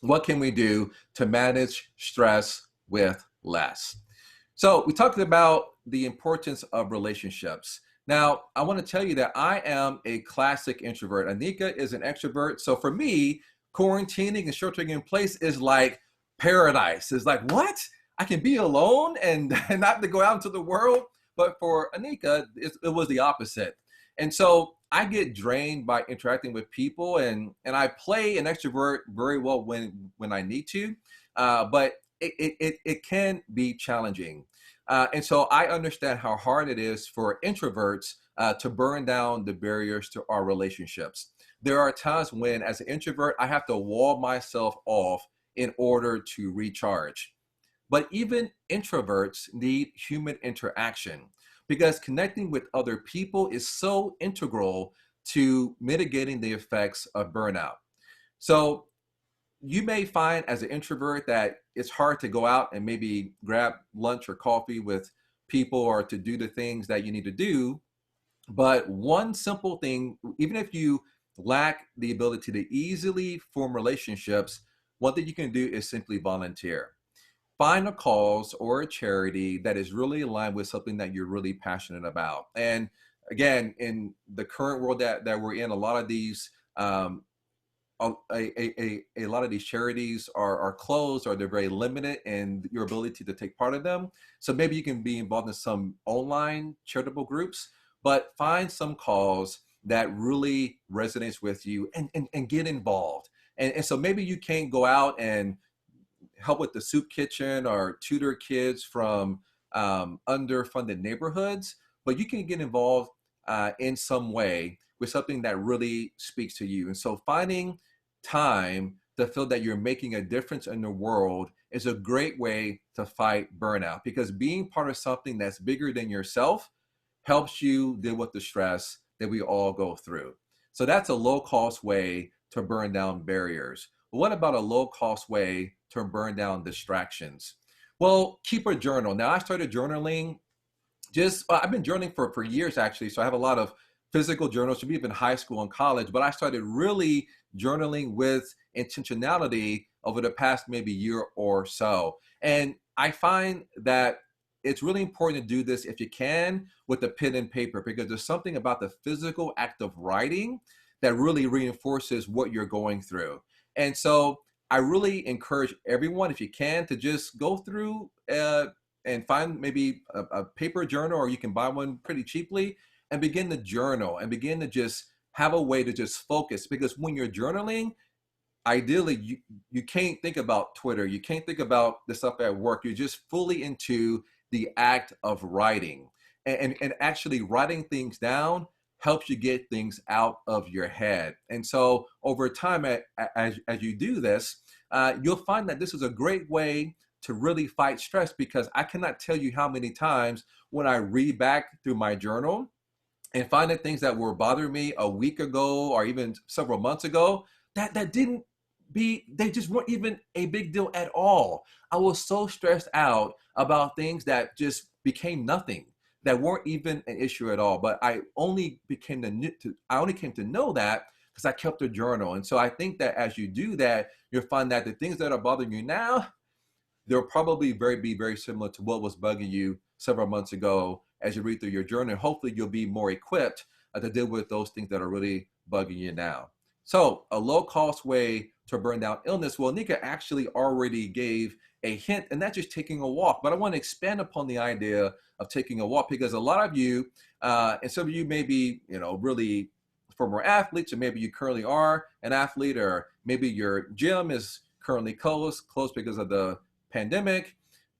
what can we do to manage stress with less? So we talked about the importance of relationships. Now, I want to tell you that I am a classic introvert. Aneika is an extrovert. So for me, quarantining and sheltering in place is like paradise. It's like, what? I can be alone and not have to go out into the world. But for Aneika, it was the opposite. And so I get drained by interacting with people, and I play an extrovert very well when I need to, but it can be challenging. And so I understand how hard it is for introverts to burn down the barriers to our relationships. There are times when, as an introvert, I have to wall myself off in order to recharge. But even introverts need human interaction, because connecting with other people is so integral to mitigating the effects of burnout. So you may find as an introvert that it's hard to go out and maybe grab lunch or coffee with people, or to do the things that you need to do. But one simple thing, even if you lack the ability to easily form relationships, one thing you can do is simply volunteer. Find a cause or a charity that is really aligned with something that you're really passionate about. And again, in the current world that we're in, a lot of these a lot of these charities are closed, or they're very limited in your ability to take part in them. So maybe you can be involved in some online charitable groups, but find some cause that really resonates with you, and get involved. And so maybe you can't go out and help with the soup kitchen or tutor kids from underfunded neighborhoods, but you can get involved in some way with something that really speaks to you. And so finding time to feel that you're making a difference in the world is a great way to fight burnout, because being part of something that's bigger than yourself helps you deal with the stress that we all go through. So that's a low cost way to burn down barriers. But what about a low cost way to burn down distractions? Well, keep a journal. Now, I started journaling I've been journaling for years, actually. So I have a lot of physical journals from even high school and college, but I started really journaling with intentionality over the past maybe year or so. And I find that it's really important to do this, if you can, with a pen and paper, because there's something about the physical act of writing that really reinforces what you're going through. And so I really encourage everyone, if you can, to just go through and find maybe a paper journal, or you can buy one pretty cheaply, and begin to journal and begin to just have a way to just focus. Because when you're journaling, ideally, you can't think about Twitter, you can't think about the stuff at work. You're just fully into the act of writing, and actually writing things down helps you get things out of your head. And so over time, as you do this, you'll find that this is a great way to really fight stress, because I cannot tell you how many times when I read back through my journal and find the things that were bothering me a week ago or even several months ago, they just weren't even a big deal at all. I was so stressed out about things that just became nothing, that weren't even an issue at all. But I only came to know that because I kept a journal. And so I think that as you do that, you'll find that the things that are bothering you now, they'll probably be very similar to what was bugging you several months ago as you read through your journal. And hopefully you'll be more equipped to deal with those things that are really bugging you now. So a low cost way to burn down illness. Well, Aneika actually already gave a hint, and that's just taking a walk. But I want to expand upon the idea of taking a walk, because a lot of you, and some of you may be, really former athletes, or maybe you currently are an athlete, or maybe your gym is currently closed because of the pandemic.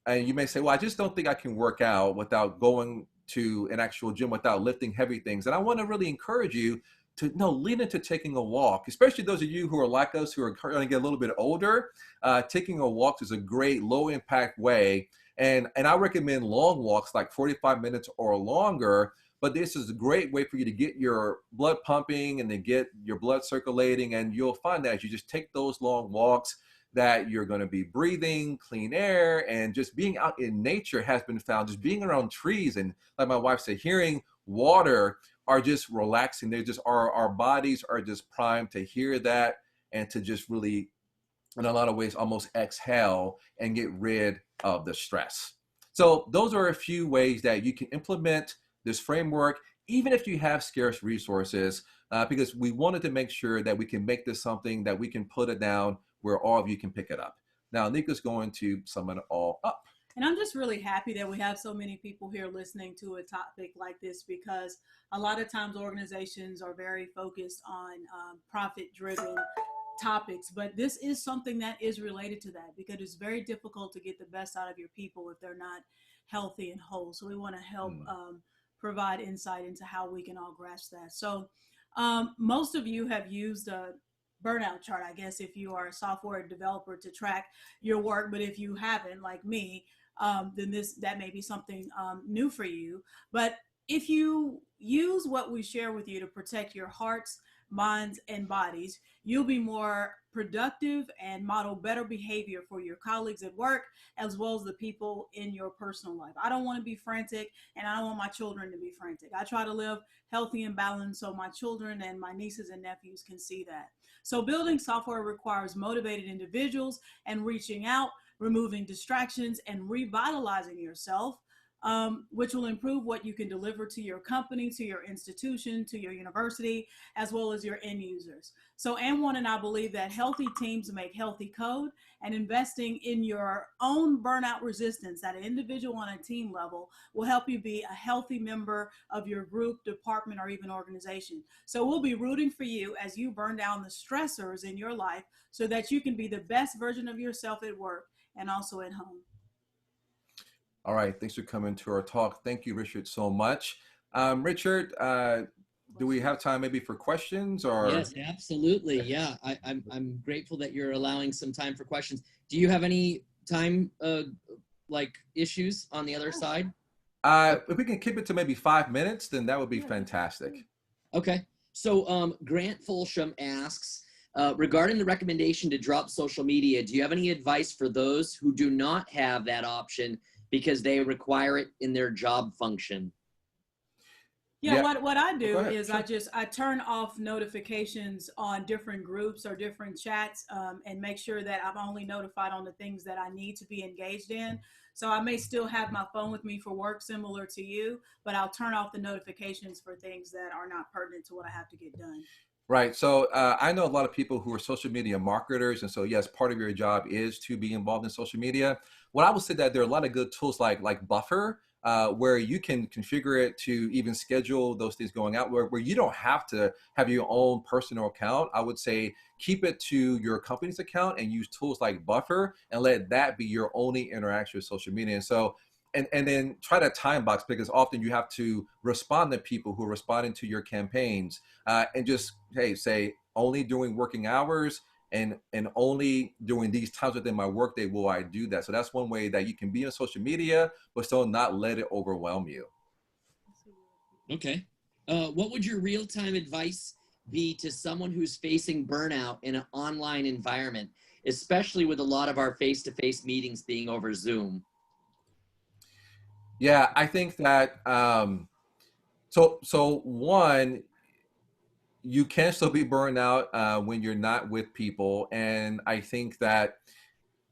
And you may say, well, I just don't think I can work out without going to an actual gym, without lifting heavy things. And I want to really encourage you to lean into taking a walk, especially those of you who are like us, who are going to get a little bit older. Taking a walk is a great low impact way. And I recommend long walks, like 45 minutes or longer. But this is a great way for you to get your blood pumping and then get your blood circulating. And you'll find that as you just take those long walks, that you're going to be breathing clean air, and just being out in nature has been found, just being around trees, and like my wife said, hearing water, are just relaxing. They're just, our bodies are just primed to hear that, and to just really, in a lot of ways, almost exhale and get rid of the stress. So those are a few ways that you can implement this framework, even if you have scarce resources, because we wanted to make sure that we can make this something that we can put it down where all of you can pick it up. Now, Aneika's going to sum it all up. And I'm just really happy that we have so many people here listening to a topic like this, because a lot of times organizations are very focused on profit-driven topics, but this is something that is related to that, because it's very difficult to get the best out of your people if they're not healthy and whole. So we want to help provide insight into how we can all grasp that. So most of you have used a burnout chart, I guess, if you are a software developer, to track your work. But if you haven't, like me, then that may be something new for you. But if you use what we share with you to protect your hearts, minds, and bodies, you'll be more productive and model better behavior for your colleagues at work, as well as the people in your personal life. I don't want to be frantic, and I don't want my children to be frantic. I try to live healthy and balanced so my children and my nieces and nephews can see that. So building software requires motivated individuals and reaching out, removing distractions, and revitalizing yourself. which will improve what you can deliver to your company, to your institution, to your university, as well as your end users. So Anjuan and I believe that healthy teams make healthy code, and investing in your own burnout resistance at an individual and a team level will help you be a healthy member of your group, department, or even organization. So we'll be rooting for you as you burn down the stressors in your life so that you can be the best version of yourself at work and also at home. All right, thanks for coming to our talk. Thank you, Richard, so much. Richard, do we have time maybe for questions or? Yes, absolutely. Yeah, I'm grateful that you're allowing some time for questions. Do you have any time like issues on the other side? If we can keep it to maybe 5 minutes, then that would be fantastic. Okay. So Grant Folsham asks, regarding the recommendation to drop social media, do you have any advice for those who do not have that option because they require it in their job function? Yeah, what I do is Sure. I turn off notifications on different groups or different chats, and make sure that I'm only notified on the things that I need to be engaged in. So I may still have my phone with me for work, similar to you, but I'll turn off the notifications for things that are not pertinent to what I have to get done. Right. So I know a lot of people who are social media marketers. And so, yes, part of your job is to be involved in social media. What I would say that there are a lot of good tools like Buffer, where you can configure it to even schedule those things going out where you don't have to have your own personal account. I would say keep it to your company's account and use tools like Buffer and let that be your only interaction with social media. And so, and then try to time box, because often you have to respond to people who are responding to your campaigns, and just, hey, say only during working hours and only during these times within my workday will I do that. So that's one way that you can be on social media, but still not let it overwhelm you. Okay. What would your real-time advice be to someone who's facing burnout in an online environment, especially with a lot of our face-to-face meetings being over Zoom? Yeah, I think that so one, you can still be burned out when you're not with people, and I think that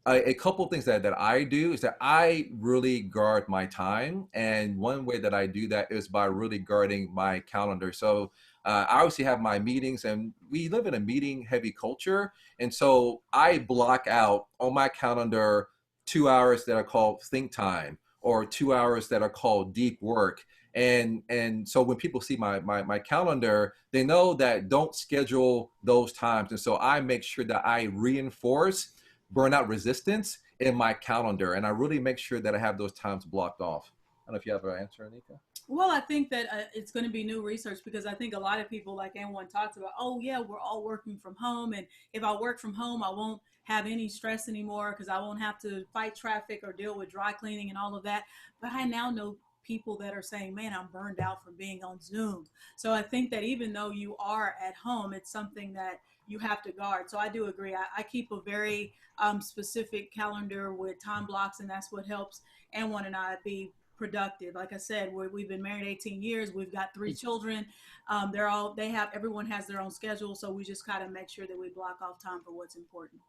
a couple of things that I do is that I really guard my time, and one way that I do that is by really guarding my calendar. So I obviously have my meetings, and we live in a meeting-heavy culture, and so I block out on my calendar 2 hours that are called think time, or 2 hours that are called deep work. And so when people see my calendar, they know that don't schedule those times. And so I make sure that I reinforce burnout resistance in my calendar, and I really make sure that I have those times blocked off. I don't know if you have an answer, Aneika. Well, I think that it's going to be new research, because I think a lot of people, like Anjuan talks about, oh yeah, we're all working from home, and if I work from home, I won't have any stress anymore because I won't have to fight traffic or deal with dry cleaning and all of that. But I now know people that are saying, man, I'm burned out from being on Zoom. So I think that even though you are at home, it's something that you have to guard. So I do agree. I keep a very specific calendar with time blocks, and that's what helps Anjuan and I be productive. Like I said, we've been married 18 years. We've got 3 children. Everyone has their own schedule. So we just kind of make sure that we block off time for what's important.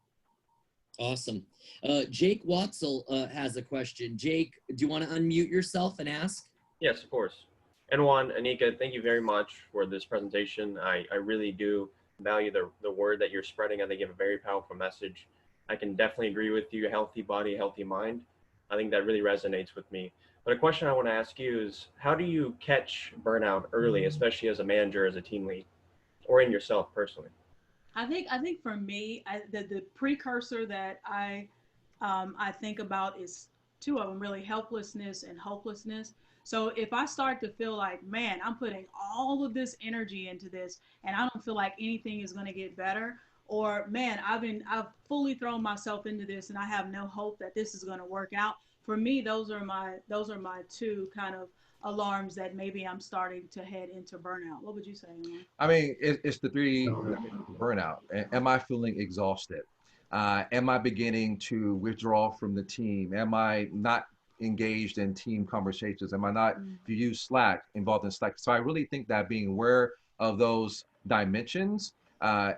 Awesome. Jake Watzel has a question. Jake, do you want to unmute yourself and ask? Yes, of course. Anjuan, Aneika, thank you very much for this presentation. I really do value the word that you're spreading. I think you have a very powerful message. I can definitely agree with you. Healthy body, healthy mind. I think that really resonates with me. But a question I want to ask you is, how do you catch burnout early, especially as a manager, as a team lead, or in yourself personally? I think for me, the precursor that I think about is 2 of them, really: helplessness and hopelessness. So if I start to feel like, man, I'm putting all of this energy into this and I don't feel like anything is going to get better, or man, I've fully thrown myself into this and I have no hope that this is going to work out. For me, those are my 2 kind of alarms that maybe I'm starting to head into burnout. What would you say, Anjuan? I mean, it's the 3 burnout. Am I feeling exhausted? Am I beginning to withdraw from the team? Am I not engaged in team conversations? Am I not, if you use Slack, involved in Slack? So I really think that being aware of those dimensions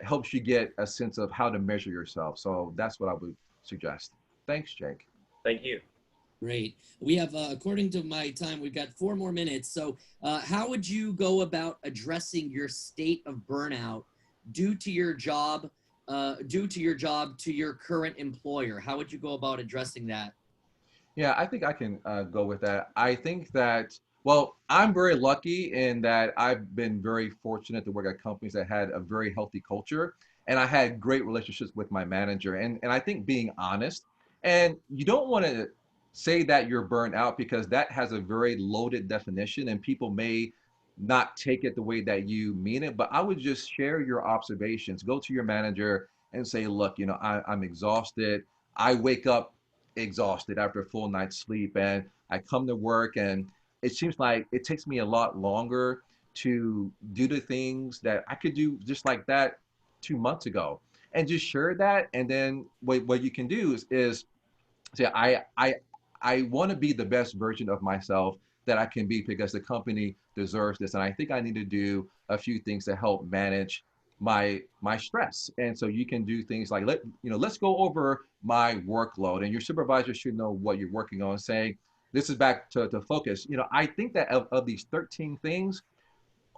helps you get a sense of how to measure yourself. So that's what I would suggest. Thanks, Jake. Thank you. Great. We have, according to my time, we've got 4 more minutes. So how would you go about addressing your state of burnout due to your job, to your current employer? How would you go about addressing that? Yeah, I think I can go with that. I think that, well, I'm very lucky in that I've been very fortunate to work at companies that had a very healthy culture, and I had great relationships with my manager. And I think being honest, and you don't want to say that you're burnt out because that has a very loaded definition, and people may not take it the way that you mean it. But I would just share your observations, go to your manager and say, look, I'm exhausted. I wake up exhausted after a full night's sleep, and I come to work and it seems like it takes me a lot longer to do the things that I could do just like that 2 months ago. And just share that. And then what you can do is say, I want to be the best version of myself that I can be because the company deserves this. And I think I need to do a few things to help manage my stress. And so you can do things like, let's go over my workload, and your supervisor should know what you're working on, saying this is back to focus. I think that of these 13 things,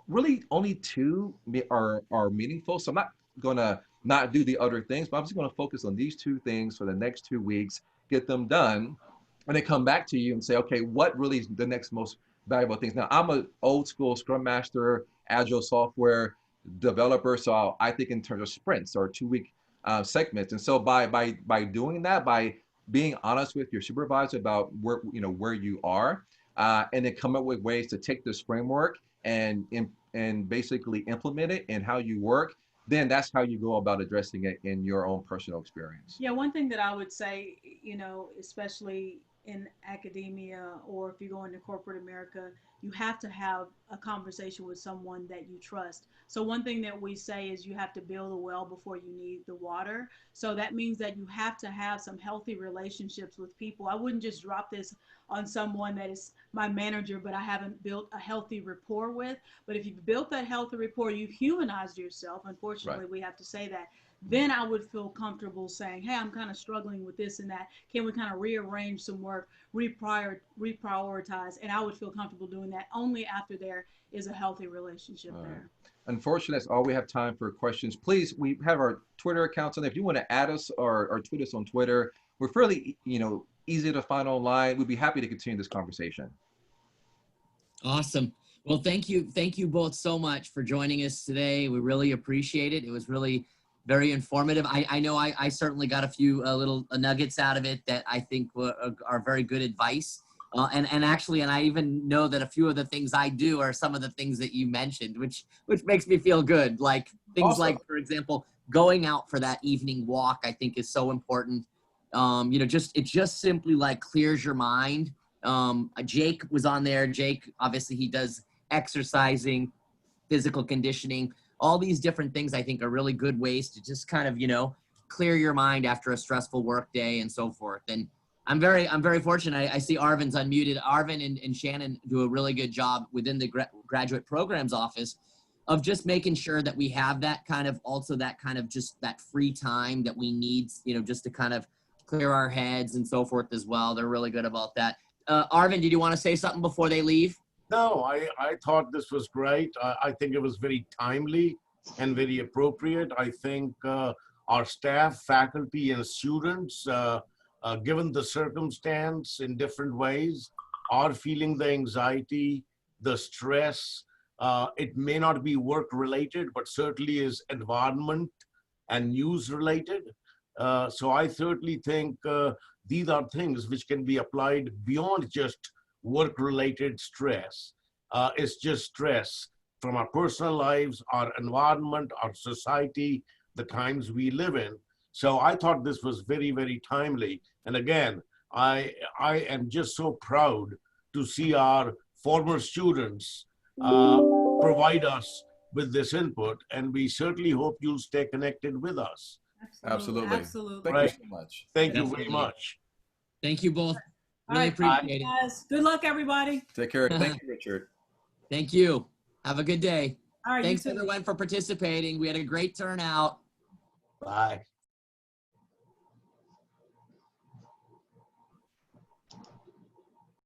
really only 2 are meaningful. So I'm not gonna not do the other things, but I'm just gonna focus on these 2 things for the next 2 weeks, get them done, and then come back to you and say, okay, what really is the next most valuable things? Now, I'm an old school Scrum Master, Agile software developer, so I think in terms of sprints or 2-week segments. And so by doing that, by being honest with your supervisor about where you are, and then come up with ways to take this framework and basically implement it in how you work, then that's how you go about addressing it in your own personal experience. Yeah, one thing that I would say, especially in academia or if you go into corporate America, you have to have a conversation with someone that you trust. So one thing that we say is you have to build a well before you need the water. So that means that you have to have some healthy relationships with people. I wouldn't just drop this on someone that is my manager, but I haven't built a healthy rapport with. But if you've built that healthy rapport, you've humanized yourself. Unfortunately, Right. we have to say that. Then I would feel comfortable saying, hey, I'm kind of struggling with this and that. Can we kind of rearrange some work, reprioritize? And I would feel comfortable doing that only after there is a healthy relationship there. Unfortunately, that's all we have time for questions. Please, we have our Twitter accounts, and if you want to add us or tweet us on Twitter, we're fairly, easy to find online. We'd be happy to continue this conversation. Awesome. Well, thank you both so much for joining us today. We really appreciate it. It was really very informative. I know I certainly got a few little nuggets out of it that I think are very good advice. And actually, I even know that a few of the things I do are some of the things that you mentioned, which makes me feel good. Like things Awesome. like, for example, going out for that evening walk, I think is so important. It just simply like clears your mind. Jake was on there. Jake, obviously he does exercising, physical conditioning, all these different things I think are really good ways to just kind of, clear your mind after a stressful work day and so forth. And I'm very fortunate. I see Arvin's unmuted. Arvin and Shannon do a really good job within the graduate programs office of just making sure that we have that kind of just that free time that we need, just to kind of clear our heads and so forth as well. They're really good about that. Arvin, did you want to say something before they leave? No, I thought this was great. I think it was very timely and very appropriate. I think our staff, faculty, and students, given the circumstance in different ways, are feeling the anxiety, the stress. It may not be work-related, but certainly is environment and news-related. So I certainly think these are things which can be applied beyond just work-related stress. It's just stress from our personal lives, our environment, our society, the times we live in. So I thought this was very, very timely. And again, I am just so proud to see our former students provide us with this input. And we certainly hope you'll stay connected with us. Absolutely. Absolutely. Thank you so much. Thank you Definitely. very much. Thank you both. All Really right, appreciate it. guys. Good luck, everybody. Take care. Thank you, Richard. Thank you. Have a good day. All right, Thanks you too. everyone for participating. We had a great turnout. Bye.